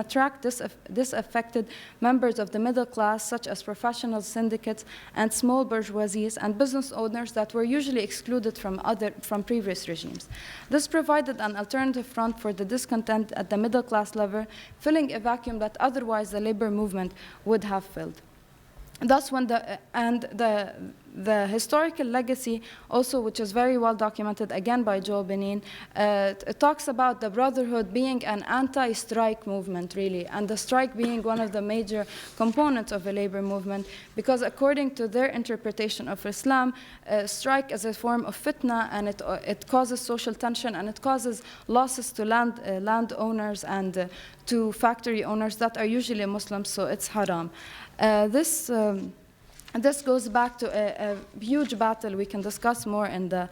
disaffected members of the middle class, such as professional syndicates and small bourgeoisies and business owners that were usually excluded from previous regimes. This provided an alternative front for the discontent at the middle class level, filling a vacuum that otherwise the labor movement would have filled. Thus, the historical legacy also, which is very well documented again by Joel Benin, it talks about the Brotherhood being an anti-strike movement, really, and the strike being one of the major components of the labor movement, because according to their interpretation of Islam, strike is a form of fitna, and it causes social tension, and it causes losses to landowners and to factory owners that are usually Muslims, so it's haram. this goes back to a huge battle we can discuss more in the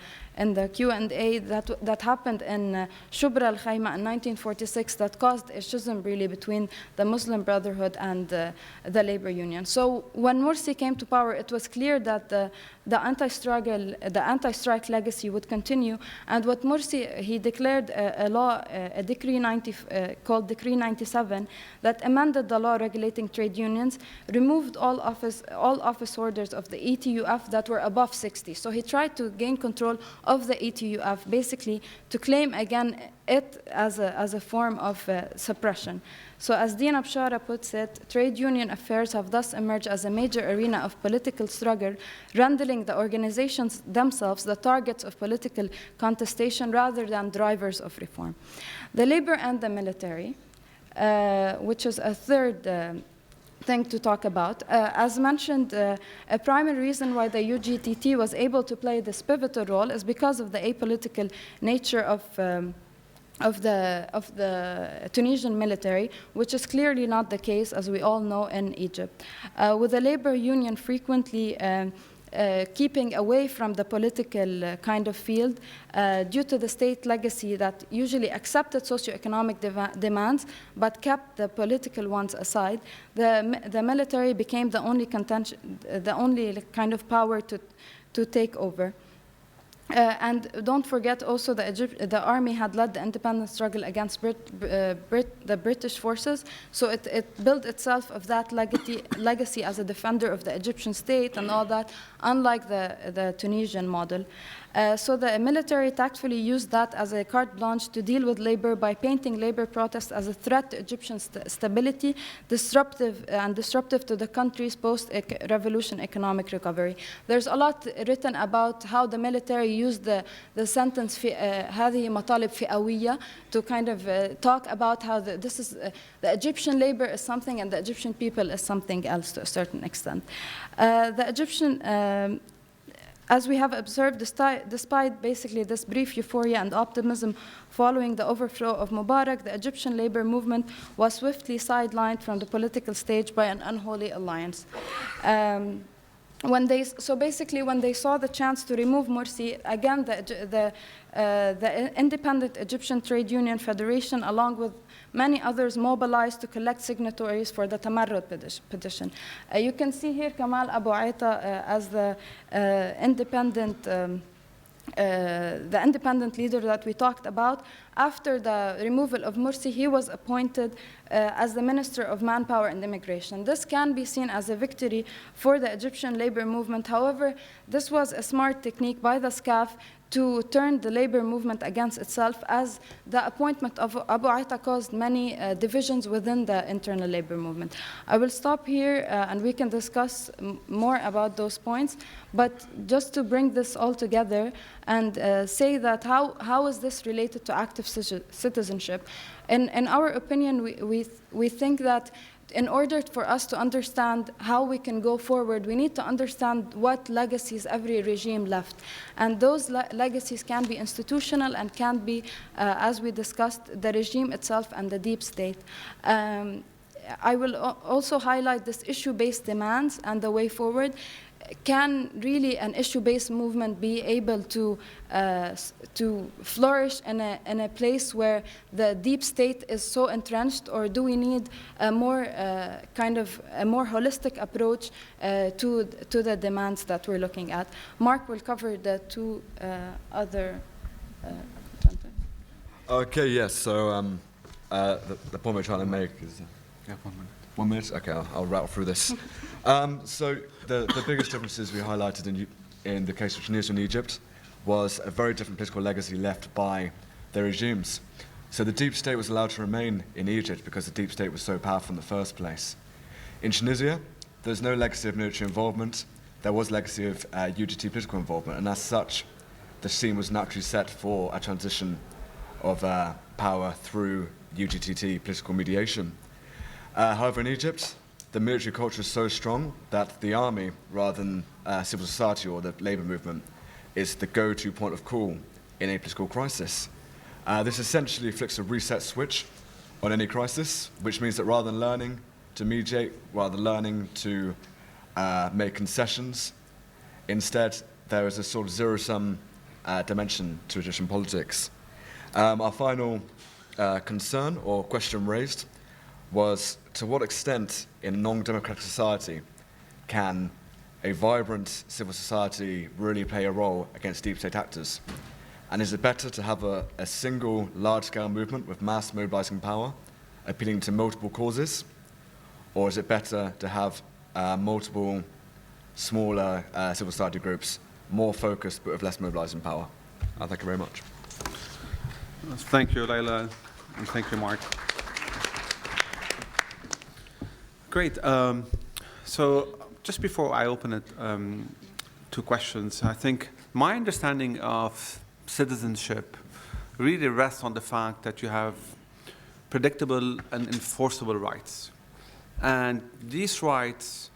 Q&A that happened in Shubra al-Khayma in 1946 that caused a schism really between the Muslim Brotherhood and the labor union. So when Morsi came to power, it was clear that the anti-strike legacy would continue. And what Morsi, he declared a law, a decree called Decree 97, that amended the law regulating trade unions, removed all office holders of the ETUF that were above 60. So he tried to gain control of the ETUF, basically to claim again it as a form of suppression. So as Dina Bshara puts it, trade union affairs have thus emerged as a major arena of political struggle, rendering the organizations themselves the targets of political contestation rather than drivers of reform. The labor and the military, which is a third thing to talk about. As mentioned, a primary reason why the UGTT was able to play this pivotal role is because of the apolitical nature of the Tunisian military, which is clearly not the case, as we all know, in Egypt. With the labor union frequently keeping away from the political kind of field due to the state legacy that usually accepted socioeconomic demands but kept the political ones aside, the military became the only kind of power to take over. And don't forget also the army had led the independence struggle against the British forces, so it built itself of that legacy as a defender of the Egyptian state and all that, unlike the Tunisian model. So the military tactfully used that as a carte blanche to deal with labor by painting labor protests as a threat to Egyptian stability, disruptive to the country's post-revolution economic recovery. There's a lot written about how the military used the sentence هذه مطالب فئوية to kind of talk about how the Egyptian labor is something and the Egyptian people is something else to a certain extent. The Egyptian as we have observed, despite basically this brief euphoria and optimism following the overthrow of Mubarak, the Egyptian labor movement was swiftly sidelined from the political stage by an unholy alliance. When they saw the chance to remove Morsi, again, the Independent Egyptian Trade Union Federation, along with many others, mobilized to collect signatories for the Tamarrud petition. You can see here Kamal Abu Aita as the independent leader that we talked about. After the removal of Morsi, he was appointed as the Minister of Manpower and Immigration. This can be seen as a victory for the Egyptian labor movement. However, this was a smart technique by the SCAF to turn the labor movement against itself, as the appointment of Abu Aita caused many divisions within the internal labor movement. I will stop here and we can discuss more about those points, but just to bring this all together and say that how is this related to active citizenship? In our opinion, we think that in order for us to understand how we can go forward, we need to understand what legacies every regime left. And those legacies can be institutional and can be, as we discussed, the regime itself and the deep state. I will also highlight this issue-based demands and the way forward. Can really an issue-based movement be able to flourish in a place where the deep state is so entrenched, or do we need a more holistic approach to the demands that we're looking at? Mark will cover the two other. Okay, yes. So the point we're trying to make is. 1 minute. Okay, I'll rattle through this. So the biggest differences we highlighted in the case of Tunisia and Egypt was a very different political legacy left by their regimes. So the deep state was allowed to remain in Egypt because the deep state was so powerful in the first place. In Tunisia, there's no legacy of military involvement. There was legacy of UGT political involvement, and as such, the scene was naturally set for a transition of power through UGTT political mediation. However, in Egypt, the military culture is so strong that the army, rather than civil society or the labor movement, is the go-to point of call in a political crisis. This essentially flicks a reset switch on any crisis, which means that rather than learning to mediate, rather than learning to make concessions. Instead, there is a sort of zero-sum dimension to Egyptian politics. Our final concern or question raised was, to what extent in a non-democratic society can a vibrant civil society really play a role against deep state actors? And is it better to have a single large-scale movement with mass mobilizing power, appealing to multiple causes? Or is it better to have multiple smaller civil society groups, more focused but with less mobilizing power? Thank you very much. Thank you, Layla, and thank you, Mark. Great. So just before I open it to questions, I think my understanding of citizenship really rests on the fact that you have predictable and enforceable rights. And these rights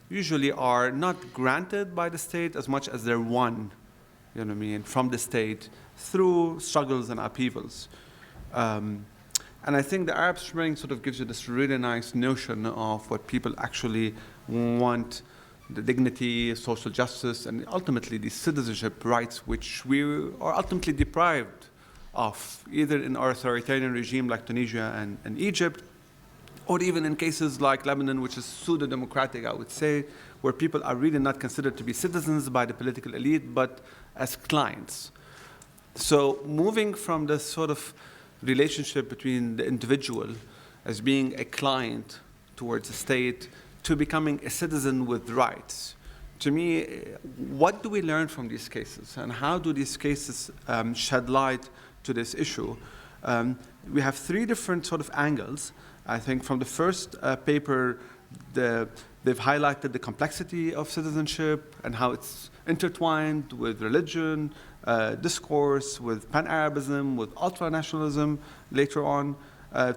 usually are not granted by the state as much as they're won, you know what I mean, from the state through struggles and upheavals. And I think the Arab Spring sort of gives you this really nice notion of what people actually want, the dignity, social justice, and ultimately the citizenship rights, which we are ultimately deprived of, either in our authoritarian regime like Tunisia and Egypt, or even in cases like Lebanon, which is pseudo-democratic, I would say, where people are really not considered to be citizens by the political elite, but as clients. So moving from this sort of relationship between the individual as being a client towards the state to becoming a citizen with rights, to me, what do we learn from these cases? And how do these cases shed light to this issue? We have three different sort of angles. I think from the first paper, they've highlighted the complexity of citizenship and how it's intertwined with religion, discourse, with PanArabism, with ultranationalism later on,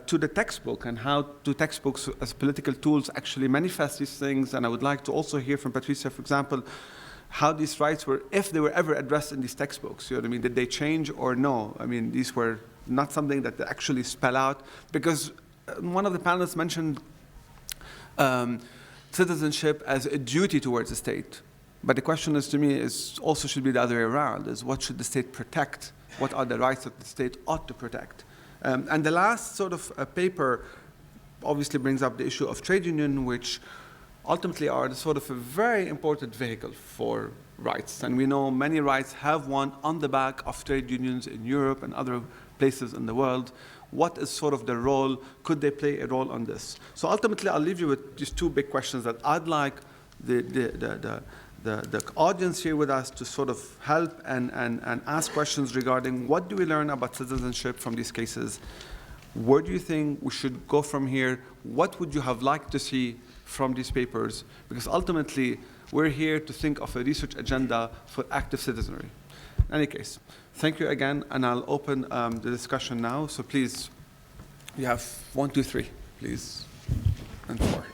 to the textbook and how do textbooks as political tools actually manifest these things. And I would like to also hear from Patricia, for example, how these rights were, if they were ever addressed in these textbooks, you know what I mean? Did they change or no? I mean, these were not something that they actually spell out, because one of the panelists mentioned citizenship as a duty towards the state. But the question is, to me, is also should be the other way around, is what should the state protect? What are the rights that the state ought to protect? And the last sort of paper obviously brings up the issue of trade union, which ultimately are the sort of a very important vehicle for rights. And we know many rights have won on the back of trade unions in Europe and other places in the world. What is sort of the role? Could they play a role on this? So ultimately, I'll leave you with just two big questions that I'd like the audience here with us to sort of help and ask questions regarding what do we learn about citizenship from these cases? Where do you think we should go from here? What would you have liked to see from these papers? Because ultimately, we're here to think of a research agenda for active citizenry. In any case, thank you again, and I'll open the discussion now. So please, you have 1, 2, 3, please, and 4.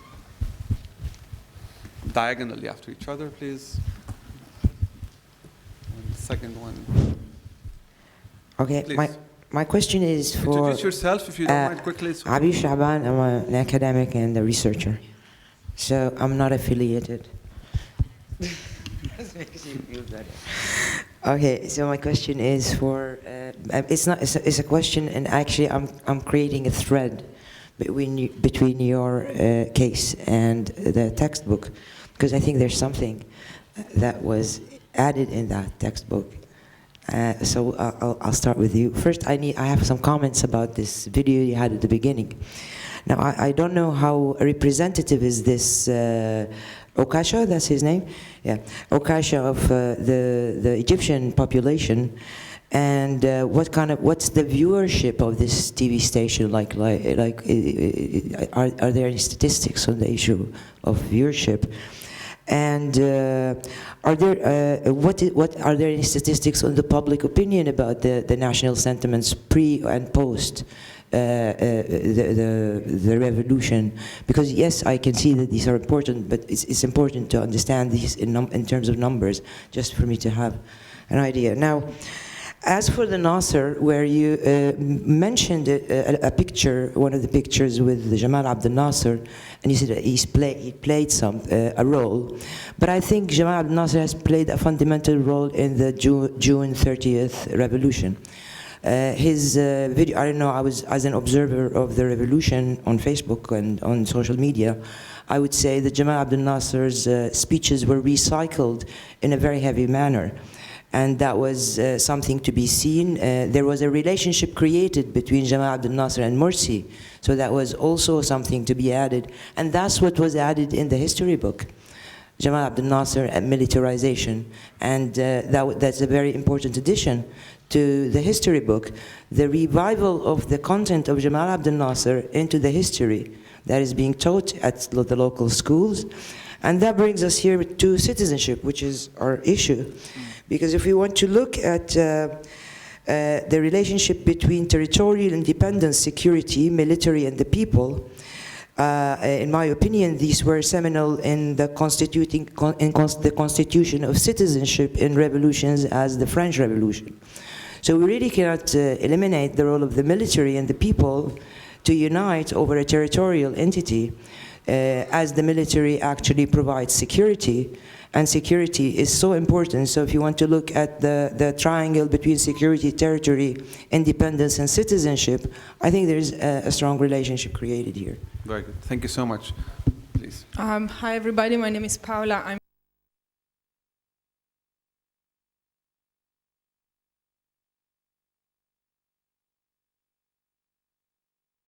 Diagonally after each other, please. And the second one. Okay, please. my question is for... Introduce yourself, if you don't mind, quickly. So Habib Shaban, I'm an academic and a researcher. So I'm not affiliated. This makes you feel better. Okay, so my question is for... it's a question, and actually I'm creating a thread between your case and the textbook, because I think there's something that was added in that textbook. So I'll start with you. First, I have some comments about this video you had at the beginning. Now, I don't know how representative is this Okasha, that's his name? Yeah, Okasha of the Egyptian population. And what's the viewership of this TV station like? Are there any statistics on the issue of viewership? And are there any statistics on the public opinion about the national sentiments pre and post the revolution? Because yes, I can see that these are important, but it's important to understand these in terms of numbers, just for me to have an idea. Now, As for the Nasser, where you mentioned a picture, one of the pictures with Jamal Abdel Nasser, and you said he played a role, but I think Jamal Abdel Nasser has played a fundamental role in the June 30th revolution. His video, I don't know, I was as an observer of the revolution on Facebook and on social media, I would say that Jamal Abdel Nasser's speeches were recycled in a very heavy manner. And that was something to be seen. There was a relationship created between Jamal Abdel Nasser and Morsi, so that was also something to be added. And that's what was added in the history book, Jamal Abdel Nasser and militarization. And that's a very important addition to the history book. The revival of the content of Jamal Abdel Nasser into the history that is being taught at the local schools. And that brings us here to citizenship, which is our issue. Because if we want to look at the relationship between territorial independence, security, military, and the people, in my opinion, these were seminal in the constitution of citizenship in revolutions as the French Revolution. So we really cannot eliminate the role of the military and the people to unite over a territorial entity, as the military actually provides security. And security is so important. So if you want to look at the triangle between security, territory, independence, and citizenship, I think there's a strong relationship created here. Very good. Thank you so much. Please. Hi, everybody. My name is Paula. I'm